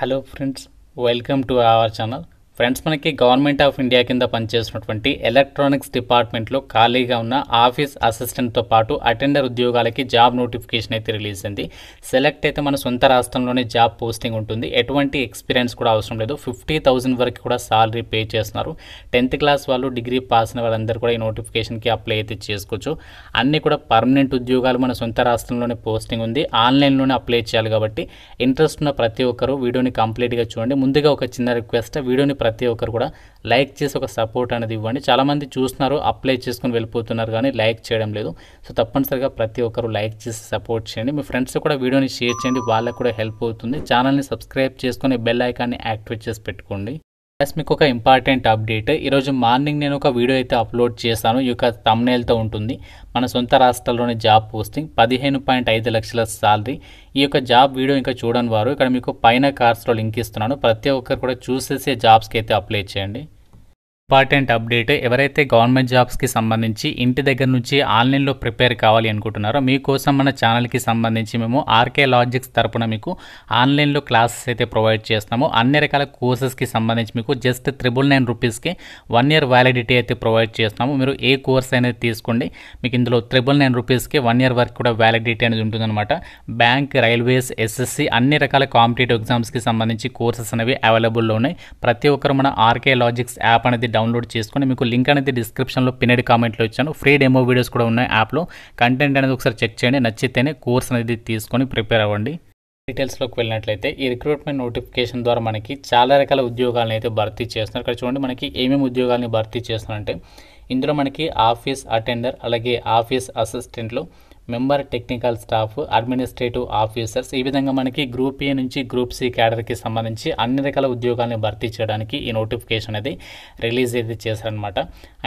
Hello friends, welcome to our channel. Friends, మనకి government of India కింద పనిచేస్తున్నటువంటి electronics డిపార్ట్మెంట్లో ఖాళీగా ఉన్న ఆఫీస్ అసిస్టెంట్తో పాటు అటెండర్ ఉద్యోగాలకి జాబ్ నోటిఫికేషన్ అయితే రిలీజ్ అయింది. సెలెక్ట్ అయితే మన సొంత రాష్ట్రంలోనే జాబ్ పోస్టింగ్ ఉంటుంది. ఎటువంటి ఎక్స్పీరియన్స్ కూడా అవసరం లేదు. 50,000 వరకు కూడా సాలరీ పే చేస్తున్నారు. 10th క్లాస్ వాళ్ళు, డిగ్రీ పాస్ అయిన వాళ్ళందరూ కూడా ఈ నోటిఫికేషన్కి అప్లై అయితే చేసుకోవచ్చు. అన్నీ కూడా పర్మనెంట్ ఉద్యోగాలు, మన సొంత రాష్ట్రంలోనే పోస్టింగ్ ఉంది. ఆన్లైన్లోనే అప్లై చేయాలి కాబట్టి ఇంట్రెస్ట్ ఉన్న ప్రతి ఒక్కరు వీడియోని కంప్లీట్గా చూడండి. ముందుగా ఒక చిన్న రిక్వెస్ట్, వీడియోని ప్రతి ఒక్కరు కూడా లైక్ చేసి ఒక సపోర్ట్ అనేది ఇవ్వండి. చాలామంది చూస్తున్నారు, అప్లై చేసుకుని వెళ్ళిపోతున్నారు కానీ లైక్ చేయడం లేదు. సో తప్పనిసరిగా ప్రతి ఒక్కరు లైక్ చేసి సపోర్ట్ చేయండి. మీ ఫ్రెండ్స్ కూడా వీడియోని షేర్ చేయండి, వాళ్ళకు కూడా హెల్ప్ అవుతుంది. ఛానల్ని సబ్స్క్రైబ్ చేసుకొని బెల్ ఐకాన్ని యాక్టివేట్ చేసి పెట్టుకోండి. ప్లస్ మీకు ఒక ఇంపార్టెంట్ అప్డేట్, ఈరోజు మార్నింగ్ నేను ఒక వీడియో అయితే అప్లోడ్ చేశాను. ఈ యొక్క థంబ్నెయిల్తో ఉంటుంది. మన సొంత రాష్ట్రాల్లోని జాబ్ పోస్టింగ్ 15.5 లక్షల సాలరీ. ఈ యొక్క జాబ్ వీడియో ఇంకా చూడని వారు ఇక్కడ మీకు పైన కార్డ్స్లో లింక్ ఇస్తున్నాను. ప్రతి ఒక్కరు కూడా చూసేసే జాబ్స్కి అయితే అప్లై చేయండి. ఇంపార్టెంట్ అప్డేట్, ఎవరైతే గవర్నమెంట్ జాబ్స్కి సంబంధించి ఇంటి దగ్గర నుంచి ఆన్లైన్లో ప్రిపేర్ కావాలి అనుకుంటున్నారో మీకోసం మన ఛానల్కి సంబంధించి మేము ఆర్కే లాజిక్స్ తరపున మీకు ఆన్లైన్లో క్లాసెస్ అయితే ప్రొవైడ్ చేస్తున్నాము. అన్ని రకాల కోర్సెస్కి సంబంధించి మీకు జస్ట్ 999 రూపీస్కి 1 year వ్యాలిడిటీ అయితే ప్రొవైడ్ చేస్తున్నాము. మీరు ఏ కోర్స్ అనేది తీసుకోండి, మీకు ఇందులో 999 రూపీస్కి 1 year వరకు కూడా వ్యాలిడిటీ అనేది ఉంటుందన్నమాట. బ్యాంక్, రైల్వేస్, ఎస్ఎస్సి అన్ని రకాల కాంపిటేటివ్ ఎగ్జామ్స్కి సంబంధించి కోర్సెస్ అనేవి అవైలబుల్లో ఉన్నాయి. ప్రతి ఒక్కరు మన ఆర్కే లాజిక్స్ యాప్ అనేది డౌన్లోడ్ చేసుకొని, మీకు లింక్ అనేది డిస్క్రిప్షన్లో పిన్నెడ్ కామెంట్లో ఇచ్చాను. ఫ్రీ డెమో వీడియోస్ కూడా ఉన్నాయి యాప్లో. కంటెంట్ అనేది ఒకసారి చెక్ చేయండి, నచ్చితేనే కోర్స్ అనేది తీసుకొని ప్రిపేర్ అవ్వండి. డీటెయిల్స్లోకి వెళ్ళినట్లయితే ఈ రిక్రూట్మెంట్ నోటిఫికేషన్ ద్వారా మనకి చాలా రకాల ఉద్యోగాలను అయితే భర్తీ చేస్తున్నారు. ఇక్కడ చూడండి, మనకి ఏమేమి ఉద్యోగాలని భర్తీ చేస్తున్నారంటే ఇందులో మనకి ఆఫీస్ అటెండర్, అలాగే ఆఫీస్ అసిస్టెంట్లు, member technical staff, administrative officers, ఈ విధంగా మనకి గ్రూప్ ఏ నుంచి గ్రూప్ సి క్యాడర్కి సంబంధించి అన్ని రకాల ఉద్యోగాలను భర్తీ చేయడానికి ఈ నోటిఫికేషన్ అనేది రిలీజ్ అయితే చేశారనమాట.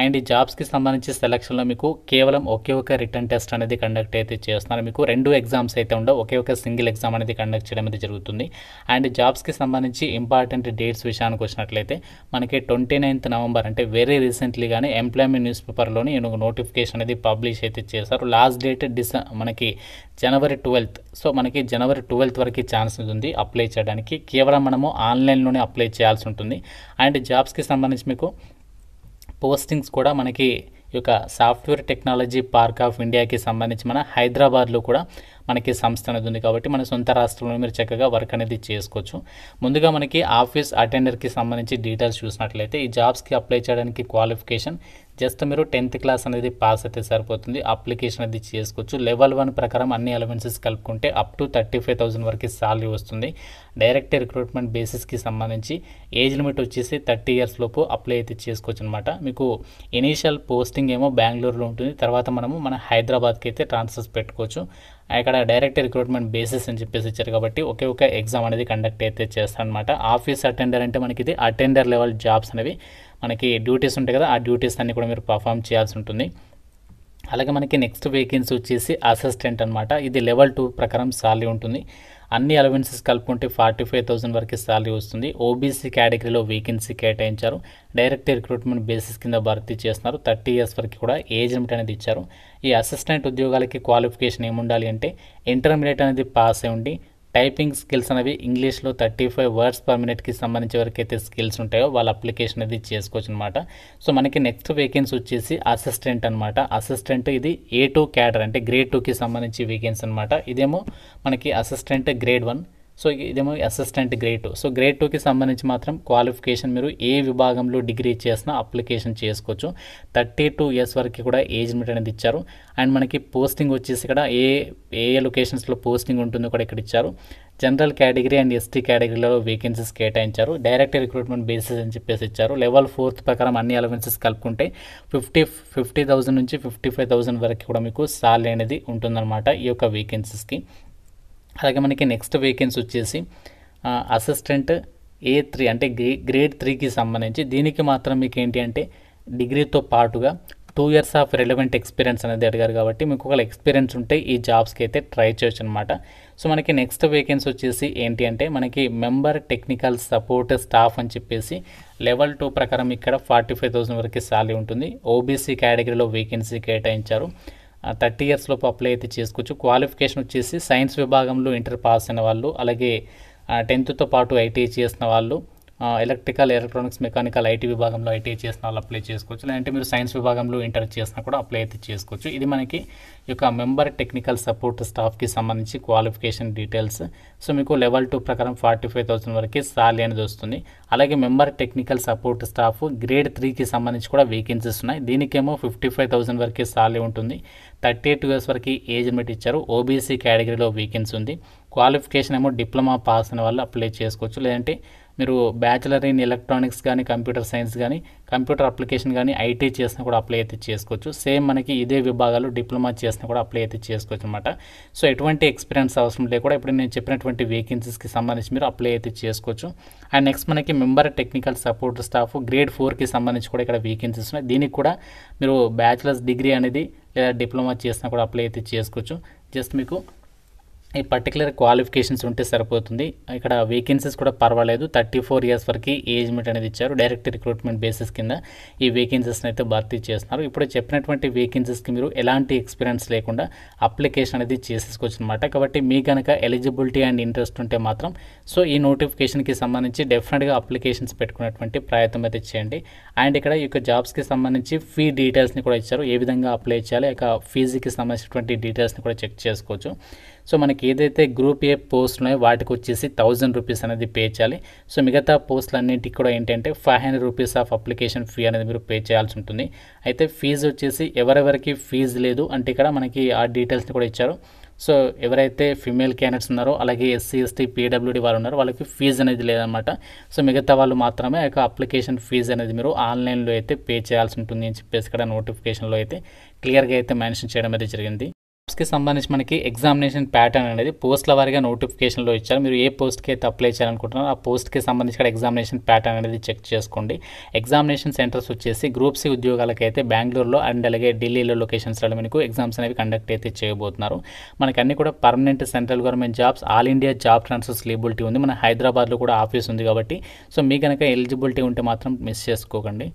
అండ్ ఈ జాబ్స్కి సంబంధించి సెలక్షన్లో మీకు కేవలం ఒకే ఒక రిటర్న్ టెస్ట్ అనేది కండక్ట్ అయితే చేస్తున్నారు. మీకు 2 ఎగ్జామ్స్ అయితే ఉండవు, ఒకే ఒక సింగిల్ ఎగ్జామ్ అనేది కండక్ట్ చేయడం అనేది జరుగుతుంది. అండ్ జాబ్స్కి సంబంధించి ఇంపార్టెంట్ డేట్స్ విషయానికి వచ్చినట్లయితే మనకి 29th నవంబర్ అంటే వెరీ రీసెంట్లీగానే ఎంప్లాయ్మెంట్ న్యూస్ పేపర్లోని నోటిఫికేషన్ అనేది పబ్లిష్ అయితే చేశారు. లాస్ట్ డేట్ మనకి January 12th. సో మనకి January 12th వరకు ఛాన్స్ ఉంది అప్లై చేయడానికి. కేవలం మనము ఆన్లైన్లోనే అప్లై చేయాల్సి ఉంటుంది. అండ్ జాబ్స్కి సంబంధించి మీకు పోస్టింగ్స్ కూడా మనకి ఈ యొక్క సాఫ్ట్వేర్ టెక్నాలజీ పార్క్ ఆఫ్ ఇండియాకి సంబంధించి మన హైదరాబాద్లో కూడా మనకి సంస్థ అనేది ఉంది కాబట్టి మన సొంత రాష్ట్రంలో మీరు చక్కగా వర్క్ అనేది చేసుకోవచ్చు. ముందుగా మనకి ఆఫీస్ అటెండర్కి సంబంధించి డీటెయిల్స్ చూసినట్లయితే ఈ జాబ్స్కి అప్లై చేయడానికి క్వాలిఫికేషన్ జస్ట్ మీరు 10th క్లాస్ అనేది పాస్ అయితే సరిపోతుంది. అప్లికేషన్ అనేది చేసుకోవచ్చు. లెవెల్ 1 ప్రకారం అన్ని అలవెన్సెస్ కలుపుకుంటే అప్ టు 35,000 వరకు సాలరీ వస్తుంది. డైరెక్ట్ రిక్రూట్మెంట్ బేసిస్కి సంబంధించి ఏజ్ లిమిట్ వచ్చేసి 30 years లోపు అప్లై అయితే చేసుకోవచ్చు అనమాట. మీకు ఇనీషియల్ పోస్టింగ్ ఏమో బెంగళూరులో ఉంటుంది, తర్వాత మనము మన హైదరాబాద్కి అయితే ట్రాన్స్ఫర్స్ పెట్టుకోవచ్చు. ఇక్కడ డైరెక్ట్ రిక్రూట్మెంట్ బేసిస్ అని చెప్పేసి ఇచ్చారు కాబట్టి ఒకే ఒక ఎగ్జామ్ అనేది కండక్ట్ అయితే చేస్తారనమాట. ఆఫీస్ అటెండర్ అంటే మనకి ఇది అటెండర్ లెవెల్ జాబ్స్ అనేవి మనకి డ్యూటీస్ ఉంటాయి కదా, ఆ డ్యూటీస్ అన్ని కూడా మీరు పర్ఫామ్ చేయాల్సి ఉంటుంది. అలాగే మనకి నెక్స్ట్ వేకెన్సీ వచ్చేసి అసిస్టెంట్ అనమాట. ఇది లెవెల్ 2 ప్రకారం సాలరీ ఉంటుంది. అన్ని అలవెన్సెస్ కలుపుకుంటే 45,000 వరకు సాలరీ వస్తుంది. ఓబీసీ కేటగిరీలో వేకెన్సీ కేటాయించారు. డైరెక్ట్ రిక్రూట్మెంట్ బేసిస్ కింద భర్తీ చేస్తున్నారు. 30 years వరకు కూడా ఏజ్ లిమిట్ అనేది ఇచ్చారు. ఈ అసిస్టెంట్ ఉద్యోగాలకి క్వాలిఫికేషన్ ఏముండాలి అంటే ఇంటర్మీడియట్ అనేది పాస్ అయి ఉండి, టైపింగ్ స్కిల్స్ అనేవి ఇంగ్లీష్లో 35 words per minuteకి సంబంధించి వరకైతే స్కిల్స్ ఉంటాయో వాళ్ళ అప్లికేషన్ అనేది చేసుకోవచ్చు అనమాట. సో మనకి నెక్స్ట్ వేకెన్సీ వచ్చేసి అసిస్టెంట్ అనమాట. అసిస్టెంట్ ఇది A2 క్యాడర్ అంటే గ్రేడ్ 2కి సంబంధించి వేకెన్సీ అనమాట. ఇదేమో మనకి అసిస్టెంట్ గ్రేడ్ 1, సో ఇదేమో అసిస్టెంట్ గ్రేడ్ 2. సో గ్రేడ్ 2కి సంబంధించి మాత్రం క్వాలిఫికేషన్ మీరు ఏ విభాగంలో డిగ్రీ చేసినా అప్లికేషన్ చేసుకోవచ్చు. 32 years వరకు కూడా ఏజ్ లిమిట్ అనేది ఇచ్చారు. అండ్ మనకి పోస్టింగ్ వచ్చేసి ఇక్కడ ఏ లొకేషన్స్లో పోస్టింగ్ ఉంటుందో కూడా ఇక్కడ ఇచ్చారు. జనరల్ కేటగిరీ అండ్ ఎస్టీ కేటగిరీలో వేకెన్సీస్ కేటాయించారు. డైరెక్ట్ రిక్రూట్మెంట్ బేసిస్ అని చెప్పేసి ఇచ్చారు. లెవెల్ 4 ప్రకారం అన్ని అలవెన్సెస్ కలుపుకుంటే 50,000 నుంచి 55,000 వరకు కూడా మీకు సాలరీ అనేది ఉంటుందన్నమాట ఈ యొక్క వేకెన్సీస్కి. అలాగే మనకి నెక్స్ట్ వేకెన్సీ వచ్చేసి అసిస్టెంట్ A3 అంటే గ్రేడ్ 3కి సంబంధించి. దీనికి మాత్రం మీకు ఏంటి అంటే డిగ్రీతో పాటుగా 2 years ఆఫ్ రెలవెంట్ ఎక్స్పీరియన్స్ అనేది అడిగారు కాబట్టి మీకు ఒక ఎక్స్పీరియన్స్ ఉంటే ఈ జాబ్స్కి అయితే ట్రై చేయొచ్చు అనమాట. సో మనకి నెక్స్ట్ వేకెన్సీ వచ్చేసి ఏంటి అంటే మనకి మెంబర్ టెక్నికల్ సపోర్ట్ స్టాఫ్ అని చెప్పేసి లెవెల్ 2 ప్రకారం ఇక్కడ 45,000 వరకు సాలరీ ఉంటుంది. ఓబీసీ కేటగిరీలో వేకెన్సీ కేటాయించారు. 30 years లోపు అప్లై అయితే చేసుకోవచ్చు. క్వాలిఫికేషన్ వచ్చేసి సైన్స్ విభాగంలో ఇంటర్ పాస్ అయిన వాళ్ళు, అలాగే 10థ్తో పాటు ఐటీఐ చేసిన వాళ్ళు, ఎలక్ట్రికల్, ఎలక్ట్రానిక్స్, మెకానికల్, ఐటీ విభాగంలో ఐటీఐ చేసిన వాళ్ళు అప్లై చేసుకోవచ్చు. లేదంటే మీరు సైన్స్ విభాగంలో ఇంటర్ చేసినా కూడా అప్లై అయితే చేసుకోవచ్చు. ఇది మనకి ఈ యొక్క మెంబర్ టెక్నికల్ సపోర్ట్ స్టాఫ్కి సంబంధించి క్వాలిఫికేషన్ డీటెయిల్స్. సో మీకు లెవెల్ 2 ప్రకారం 45,000 వరకు సాలరీ అనేది వస్తుంది. అలాగే member technical support staff grade 3కి సంబంధించి కూడా వేకెన్సీస్ ఉన్నాయి. దీనికేమో 55,000 వరకే సాలరీ ఉంటుంది. 38 years వరకు ఏజ్ లిమిట్ ఇచ్చారు. ఓబీసీ కేటగిరీలో వేకెన్సీ ఉంది. క్వాలిఫికేషన్ ఏమో డిప్లొమా పాస్ అయిన వాళ్ళు అప్లై చేసుకోవచ్చు. లేదంటే మీరు బ్యాచిలర్ ఇన్ ఎలక్ట్రానిక్స్ కానీ, కంప్యూటర్ సైన్స్ కానీ, కంప్యూటర్ అప్లికేషన్ కానీ, ఐటీ చేసినా కూడా అప్లై అయితే చేసుకోవచ్చు. సేమ్ మనకి ఇదే విభాగాలు డిప్లొమా చేసినా కూడా అప్లై అయితే చేసుకోవచ్చు అనమాట. సో ఎటువంటి ఎక్స్పీరియన్స్ అవసరం లేకుండా ఇప్పుడు నేను చెప్పినటువంటి వేకెన్సీస్కి సంబంధించి మీరు అప్లై అయితే చేసుకోవచ్చు. అండ్ నెక్స్ట్ మనకి member technical support staff grade 4కి సంబంధించి కూడా ఇక్కడ వేకెన్సీస్ ఉన్నాయి. దీనికి కూడా మీరు బ్యాచిలర్స్ డిగ్రీ అనేది లేదా డిప్లొమా చేసినా కూడా అప్లై అయితే చేసుకోవచ్చు. జస్ట్ మీకు ఈ పర్టికులర్ క్వాలిఫికేషన్స్ ఉంటే సరిపోతుంది. ఇక్కడ వేకెన్సీస్ కూడా పర్వాలేదు. 34 years వరకు ఏజ్ లిమిట్ అనేది ఇచ్చారు. డైరెక్ట్ రిక్రూట్మెంట్ బేసిస్ కింద ఈ వేకెన్సీస్ని అయితే భర్తీ చేస్తున్నారు. ఇప్పుడు చెప్పినటువంటి వేకెన్సీస్కి మీరు ఎలాంటి ఎక్స్పీరియన్స్ లేకుండా అప్లికేషన్ అనేది చేసేసుకోవచ్చు అనమాట. కాబట్టి మీ కనుక ఎలిజిబిలిటీ అండ్ ఇంట్రెస్ట్ ఉంటే మాత్రం సో ఈ నోటిఫికేషన్కి సంబంధించి డెఫినెట్గా అప్లికేషన్స్ పెట్టుకునేటువంటి ప్రయత్నం అయితే చేయండి. అండ్ ఇక్కడ ఈ యొక్క జాబ్స్కి సంబంధించి ఫీ డీటెయిల్స్ని కూడా ఇచ్చారు. ఏ విధంగా అప్లై చేయాలి, ఇక ఫీజుకి సంబంధించినటువంటి డీటెయిల్స్ని కూడా చెక్ చేసుకోవచ్చు. సో మనకి ఏదైతే గ్రూప్ ఏ పోస్ట్ ఉన్నాయో వాటికి వచ్చేసి 1000 రూపీస్ అనేది పే చేయాలి. సో మిగతా పోస్టులన్నింటికి కూడా ఏంటంటే 500 రూపీస్ ఆఫ్ అప్లికేషన్ ఫీ అనేది మీరు పే చేయాల్సి ఉంటుంది. అయితే ఫీజు వచ్చేసి ఎవరెవరికి ఫీజు లేదు అంటే ఇక్కడ మనకి ఆ డీటెయిల్స్ని కూడా ఇచ్చారు. సో ఎవరైతే ఫిమేల్ క్యాండిడేట్స్ ఉన్నారో అలాగే ఎస్సీ, ఎస్టీ, పీడబ్ల్యూడీ వాళ్ళు ఉన్నారో వాళ్ళకి ఫీజు అనేది లేదనమాట. సో మిగతా వాళ్ళు మాత్రమే ఆ యొక్క అప్లికేషన్ ఫీజు అనేది మీరు ఆన్లైన్లో అయితే పే చేయాల్సి ఉంటుంది అని చెప్పేసి ఇక్కడ నోటిఫికేషన్లో అయితే క్లియర్గా అయితే మెన్షన్ చేయడం అయితే జరిగింది. జాబ్స్కి సంబంధించి మనకి ఎగ్జామినేషన్ ప్యాటర్న్ అనేది పోస్టుల వారీగా నోటిఫికేషన్లో ఇచ్చారు. మీరు ఏ పోస్ట్కి అయితే అప్లై చేయాలనుకుంటున్నారో ఆ పోస్ట్కి సంబంధించి ఇక్కడ ఎగ్జామినేషన్ ప్యాటర్న్ అనేది చెక్ చేసుకోండి. ఎగ్జామినేషన్ సెంటర్స్ వచ్చేసి గ్రూప్ సి ఉద్యోగాలకైతే బెంగళూరులో అండ్ అలాగే ఢిల్లీలో లొకేషన్స్లో మీకు ఎగ్జామ్స్ అనేవి కండక్ట్ అయితే చేయబోతున్నారు. మనకి అన్ని కూడా permanent central government jobs, all India job transfers eligibility ఉంది. మన హైదరాబాద్లో కూడా ఆఫీస్ ఉంది కాబట్టి సో మీ కనుక ఎలిజిబిలిటీ ఉంటే మాత్రం మిస్ చేసుకోకండి.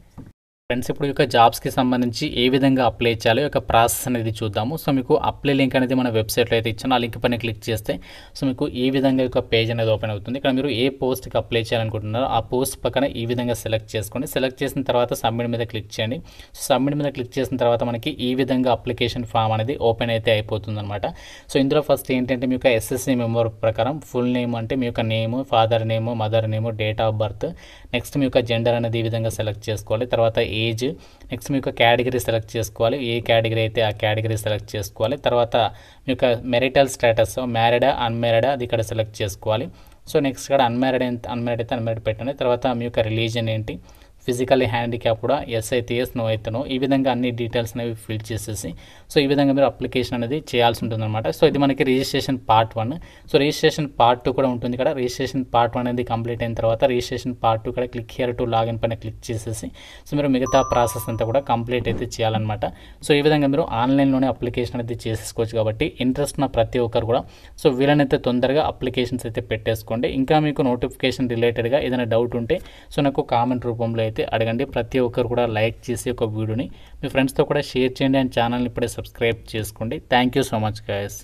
ఫ్రెండ్స్ ఇప్పుడు యొక్క జాబ్స్కి సంబంధించి ఏ విధంగా అప్లై చేయాలో యొక్క ప్రాసెస్ అనేది చూద్దాము. సో మీకు అప్లై లింక్ అనేది మన వెబ్సైట్లో అయితే ఇచ్చాను. ఆ లింక్ పైన క్లిక్ చేస్తే సో మీకు ఈ విధంగా యొక్క పేజ్ అనేది ఓపెన్ అవుతుంది. ఇక్కడ మీరు ఏ పోస్ట్కి అప్లై చేయాలనుకుంటున్నారో ఆ పోస్ట్ పక్కన ఈ విధంగా సెలెక్ట్ చేసుకోండి. సెలెక్ట్ చేసిన తర్వాత సబ్మిట్ మీద క్లిక్ చేయండి. సో సబ్మిట్ మీద క్లిక్ చేసిన తర్వాత మనకి ఈ విధంగా అప్లికేషన్ ఫామ్ అనేది ఓపెన్ అయితే అయిపోతుంది అనమాట. సో ఇందులో ఫస్ట్ ఏంటంటే మీ యొక్క ఎస్ఎస్సి మెంబర్ ప్రకారం ఫుల్ నేమ్ అంటే మీ యొక్క name, father name, mother name, date of birth, next మీ యొక్క జెండర్ అనేది ఈ విధంగా సెలెక్ట్ చేసుకోవాలి. తర్వాత ఏజ్, నెక్స్ట్ మీ యొక్క కేటగిరీ సెలెక్ట్ చేసుకోవాలి. ఏ కేటగిరీ అయితే ఆ కేటగిరీ సెలెక్ట్ చేసుకోవాలి. తర్వాత మీ యొక్క మెరిటల్ స్టేటస్ మ్యారీడా, అన్మ్యారీడా అది ఇక్కడ సెలెక్ట్ చేసుకోవాలి. సో నెక్స్ట్ ఇక్కడ అన్మ్యారీడ్ అయితే అన్మ్యారీడ్ పెట్టండి. తర్వాత మీ యొక్క రిలీజన్ ఏంటి, ఫిజికల్లీ హ్యాండిక్యాప్ కూడా ఎస్ అయితే ఎస్, నో అయితే నో, ఈ విధంగా అన్ని డీటెయిల్స్ అనేవి ఫిల్ చేసేసి సో ఈ విధంగా మీరు అప్లికేషన్ అనేది చేయాల్సి ఉంటుందన్నమాట. సో ఇది మనకి registration part 1. So registration part 2 కూడా ఉంటుంది. ఇక్కడ రిజిస్ట్రేషన్ పార్ట్ 1 అనేది కంప్లీట్ అయిన తర్వాత రిజిస్ట్రేషన్ పార్ట్ 2 ఇక్కడ క్లిక్ హియర్ టు లాగిన్ పైన క్లిక్ చేసేసి సో మీరు మిగతా ప్రాసెస్ అంతా కూడా కంప్లీట్ అయితే చేయాలన్నమాట. సో ఈ విధంగా మీరు ఆన్లైన్లోనే అప్లికేషన్ అయితే చేసేసుకోవచ్చు. కాబట్టి ఇంట్రెస్ట్ ఉన్న ప్రతి ఒక్కరు కూడా సో వీలైనంత తొందరగా అప్లికేషన్స్ అయితే పెట్టేసుకోండి. ఇంకా మీకు నోటిఫికేషన్ రిలేటెడ్గా ఏదైనా డౌట్ ఉంటే సో నాకు కామెంట్ రూపంలో అయితే అడగండి. ప్రతి ఒక్కరు కూడా లైక్ చేసి ఒక వీడియోని మీ ఫ్రెండ్స్తో కూడా షేర్ చేయండి అండ్ ఛానల్ని ఇప్పుడే సబ్స్క్రైబ్ చేసుకోండి. Thank you so much guys.